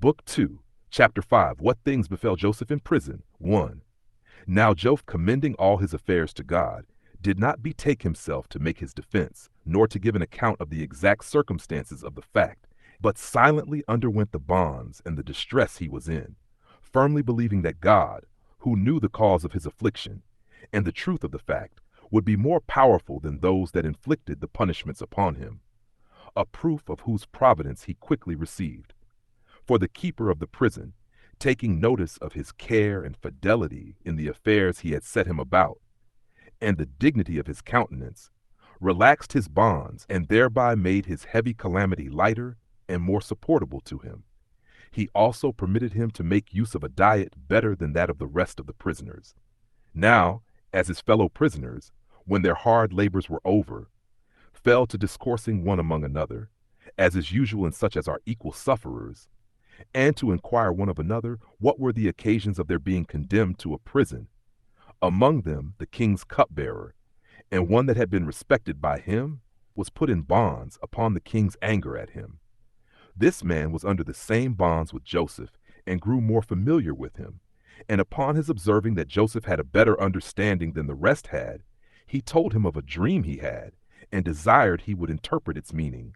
Book 2, Chapter 5, What Things Befell Joseph in Prison, 1. Now Joseph, commending all his affairs to God, did not betake himself to make his defense, nor to give an account of the exact circumstances of the fact, but silently underwent the bonds and the distress he was in, firmly believing that God, who knew the cause of his affliction, and the truth of the fact, would be more powerful than those that inflicted the punishments upon him, a proof of whose providence he quickly received. For the keeper of the prison, taking notice of his care and fidelity in the affairs he had set him about, and the dignity of his countenance, relaxed his bonds, and thereby made his heavy calamity lighter and more supportable to him. He also permitted him to make use of a diet better than that of the rest of the prisoners. Now, as his fellow prisoners, when their hard labors were over, fell to discoursing one among another, as is usual in such as are equal sufferers, and to inquire one of another what were the occasions of their being condemned to a prison, among them the king's cupbearer, and one that had been respected by him was put in bonds upon the king's anger at him. This man was under the same bonds with Joseph, and grew more familiar with him, and upon his observing that Joseph had a better understanding than the rest had, he told him of a dream he had, and desired he would interpret its meaning,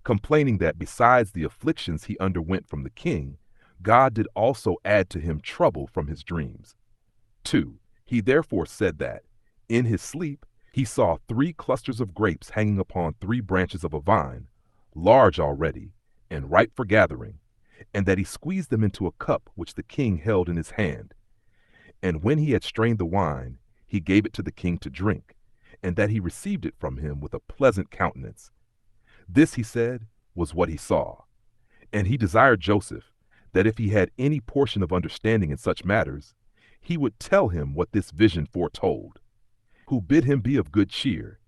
complaining that besides the afflictions he underwent from the king, God did also add to him trouble from his dreams. 2. He therefore said that, in his sleep, he saw 3 clusters of grapes hanging upon 3 branches of a vine, large already, and ripe for gathering, and that he squeezed them into a cup which the king held in his hand. And when he had strained the wine, he gave it to the king to drink, and that he received it from him with a pleasant countenance. This, he said, was what he saw. And he desired Joseph, that if he had any portion of understanding in such matters, he would tell him what this vision foretold, who bid him be of good cheer,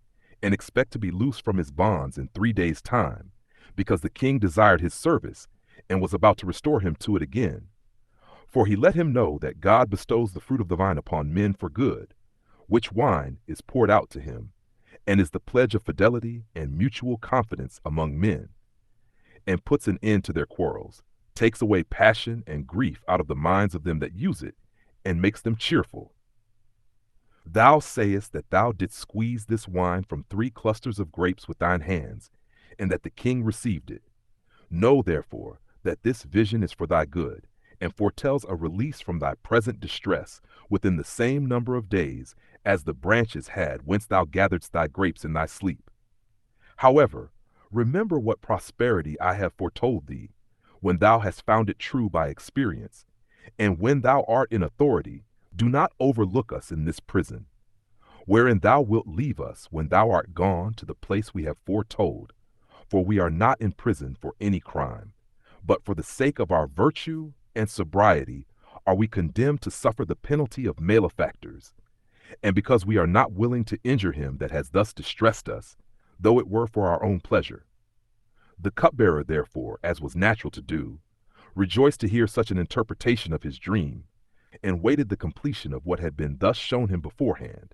and expect to be loosed from his bonds in 3 days' time, because the king desired his service, and was about to restore him to it again. For he let him know that God bestows the fruit of the vine upon men for good, which wine is poured out to him, and is the pledge of fidelity and mutual confidence among men, and puts an end to their quarrels, takes away passion and grief out of the minds of them that use it, and makes them cheerful. Thou sayest that thou didst squeeze this wine from 3 clusters of grapes with thine hands, and that the king received it. Know therefore that this vision is for thy good, and foretells a release from thy present distress within the same number of days as the branches had whence thou gatheredst thy grapes in thy sleep. However, remember what prosperity I have foretold thee, when thou hast found it true by experience, and when thou art in authority, do not overlook us in this prison, wherein thou wilt leave us when thou art gone to the place we have foretold, for we are not in prison for any crime, but for the sake of our virtue and sobriety are we condemned to suffer the penalty of malefactors, and because we are not willing to injure him that has thus distressed us, though it were for our own pleasure. The cupbearer, therefore, as was natural to do, rejoiced to hear such an interpretation of his dream, and waited the completion of what had been thus shown him beforehand.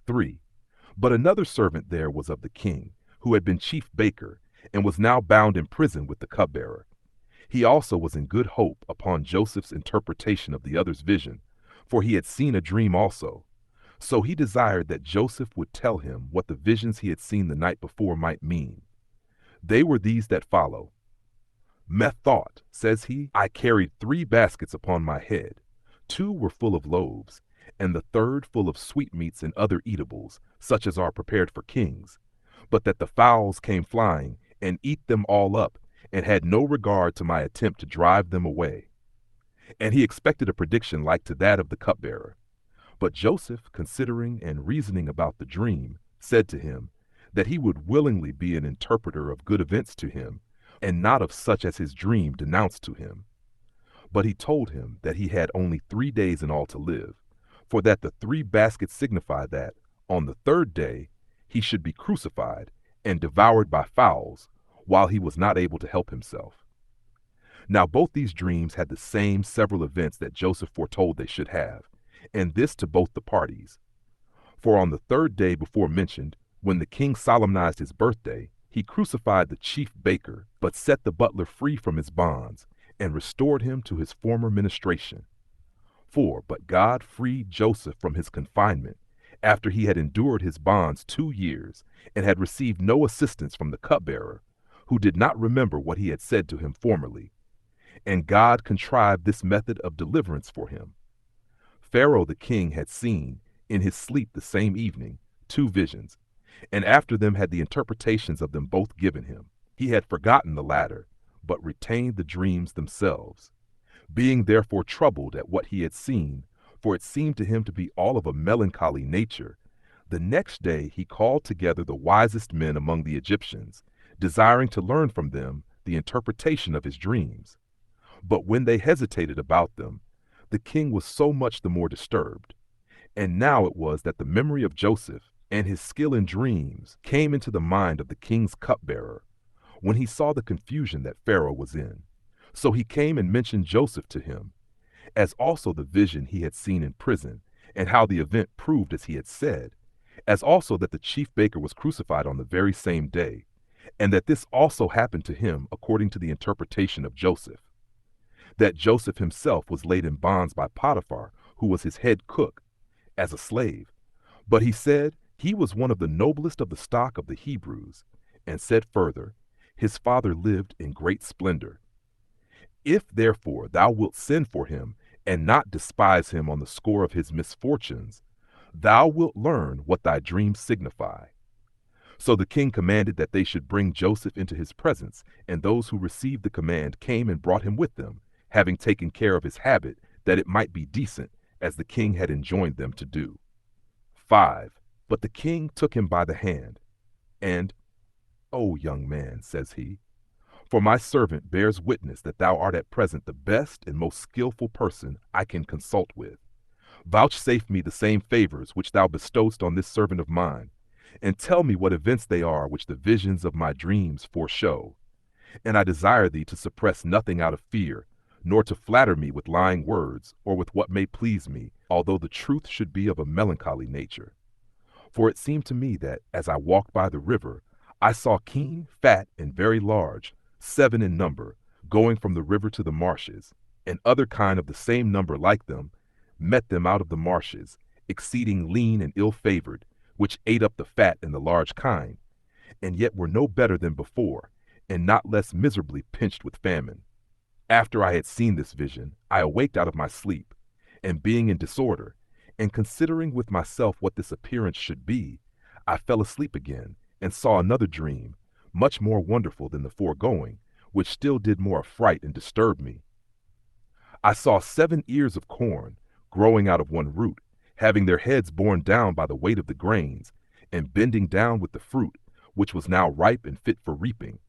3. But another servant there was of the king, who had been chief baker, and was now bound in prison with the cupbearer. He also was in good hope upon Joseph's interpretation of the other's vision, for he had seen a dream also. So he desired that Joseph would tell him what the visions he had seen the night before might mean. They were these that follow. Methought, says he, I carried 3 baskets upon my head. 2 were full of loaves, and the third full of sweetmeats and other eatables, such as are prepared for kings. But that the fowls came flying, and eat them all up, and had no regard to my attempt to drive them away. And he expected a prediction like to that of the cupbearer. But Joseph, considering and reasoning about the dream, said to him that he would willingly be an interpreter of good events to him, and not of such as his dream denounced to him. But he told him that he had only 3 days in all to live, for that the 3 baskets signify that, on the 3rd day, he should be crucified and devoured by fowls, while he was not able to help himself. Now both these dreams had the same several events that Joseph foretold they should have, and this to both the parties. For on the 3rd day before mentioned, when the king solemnized his birthday, he crucified the chief baker, but set the butler free from his bonds, and restored him to his former ministration. 4. But God freed Joseph from his confinement, after he had endured his bonds 2 years, and had received no assistance from the cupbearer, who did not remember what he had said to him formerly. And God contrived this method of deliverance for him. Pharaoh the king had seen, in his sleep the same evening, 2 visions, and after them had the interpretations of them both given him. He had forgotten the latter, but retained the dreams themselves. Being therefore troubled at what he had seen, for it seemed to him to be all of a melancholy nature, the next day he called together the wisest men among the Egyptians, desiring to learn from them the interpretation of his dreams. But when they hesitated about them, the king was so much the more disturbed. And now it was that the memory of Joseph and his skill in dreams came into the mind of the king's cupbearer, when he saw the confusion that Pharaoh was in. So he came and mentioned Joseph to him, as also the vision he had seen in prison, and how the event proved as he had said, as also that the chief baker was crucified on the very same day, and that this also happened to him according to the interpretation of Joseph. That Joseph himself was laid in bonds by Potiphar, who was his head cook, as a slave. But he said he was one of the noblest of the stock of the Hebrews, and said further, his father lived in great splendor. If therefore thou wilt send for him, and not despise him on the score of his misfortunes, thou wilt learn what thy dreams signify. So the king commanded that they should bring Joseph into his presence, and those who received the command came and brought him with them, having taken care of his habit, that it might be decent, as the king had enjoined them to do. 5. But the king took him by the hand, and, O young man, says he, for my servant bears witness that thou art at present the best and most skillful person I can consult with. Vouchsafe me the same favors which thou bestowest on this servant of mine, and tell me what events they are which the visions of my dreams foreshow. And I desire thee to suppress nothing out of fear, nor to flatter me with lying words, or with what may please me, although the truth should be of a melancholy nature. For it seemed to me that, as I walked by the river, I saw keen, fat, and very large, 7 in number, going from the river to the marshes, and other kind of the same number like them, met them out of the marshes, exceeding lean and ill-favored, which ate up the fat and the large kind, and yet were no better than before, and not less miserably pinched with famine. After I had seen this vision, I awaked out of my sleep, and being in disorder, and considering with myself what this appearance should be, I fell asleep again, and saw another dream, much more wonderful than the foregoing, which still did more affright and disturb me. I saw 7 ears of corn, growing out of one root, having their heads borne down by the weight of the grains, and bending down with the fruit, which was now ripe and fit for reaping.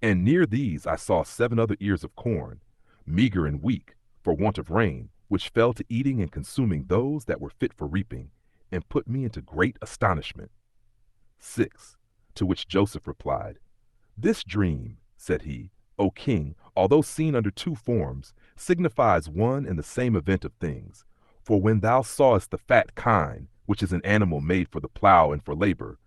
And near these I saw 7 other ears of corn, meager and weak, for want of rain, which fell to eating and consuming those that were fit for reaping, and put me into great astonishment. 6. To which Joseph replied, This dream, said he, O king, although seen under 2 forms, signifies one and the same event of things. For when thou sawest the fat kine, which is an animal made for the plow and for labor,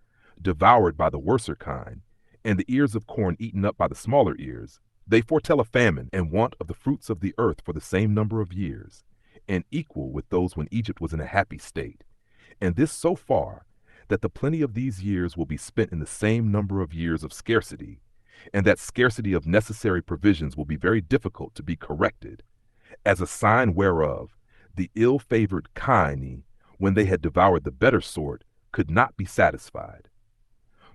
devoured by the worser kine, and the ears of corn eaten up by the smaller ears, they foretell a famine and want of the fruits of the earth for the same number of years, and equal with those when Egypt was in a happy state, and this so far, that the plenty of these years will be spent in the same number of years of scarcity, and that scarcity of necessary provisions will be very difficult to be corrected, as a sign whereof the ill-favored kine, when they had devoured the better sort, could not be satisfied.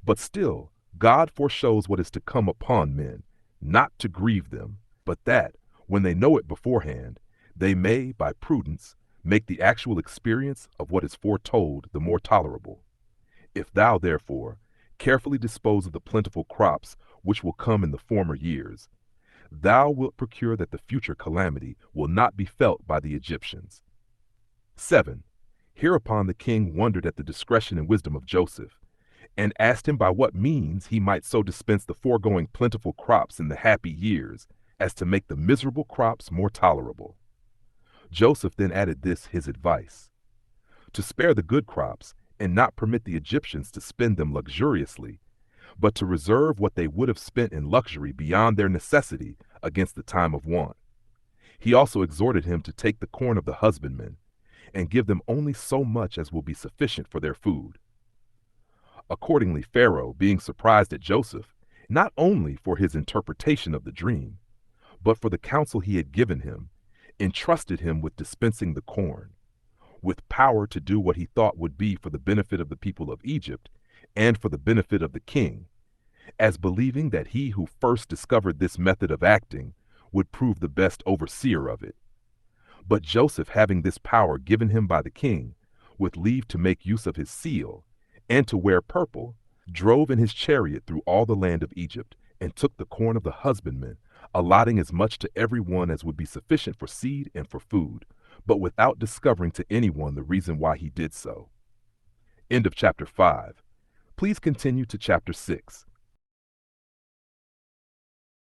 But still, God foreshows what is to come upon men, not to grieve them, but that, when they know it beforehand, they may, by prudence, make the actual experience of what is foretold the more tolerable. If thou, therefore, carefully dispose of the plentiful crops which will come in the former years, thou wilt procure that the future calamity will not be felt by the Egyptians. 7. Hereupon the king wondered at the discretion and wisdom of Joseph, and asked him by what means he might so dispense the foregoing plentiful crops in the happy years, as to make the miserable crops more tolerable. Joseph then added this his advice: to spare the good crops, and not permit the Egyptians to spend them luxuriously, but to reserve what they would have spent in luxury beyond their necessity against the time of want. He also exhorted him to take the corn of the husbandmen and give them only so much as will be sufficient for their food. Accordingly, Pharaoh, being surprised at Joseph, not only for his interpretation of the dream, but for the counsel he had given him, entrusted him with dispensing the corn, with power to do what he thought would be for the benefit of the people of Egypt and for the benefit of the king, as believing that he who first discovered this method of acting would prove the best overseer of it. But Joseph, having this power given him by the king, with leave to make use of his seal, and to wear purple, drove in his chariot through all the land of Egypt, and took the corn of the husbandmen, allotting as much to every one as would be sufficient for seed and for food, but without discovering to anyone the reason why he did so. End of chapter 5. Please continue to chapter 6,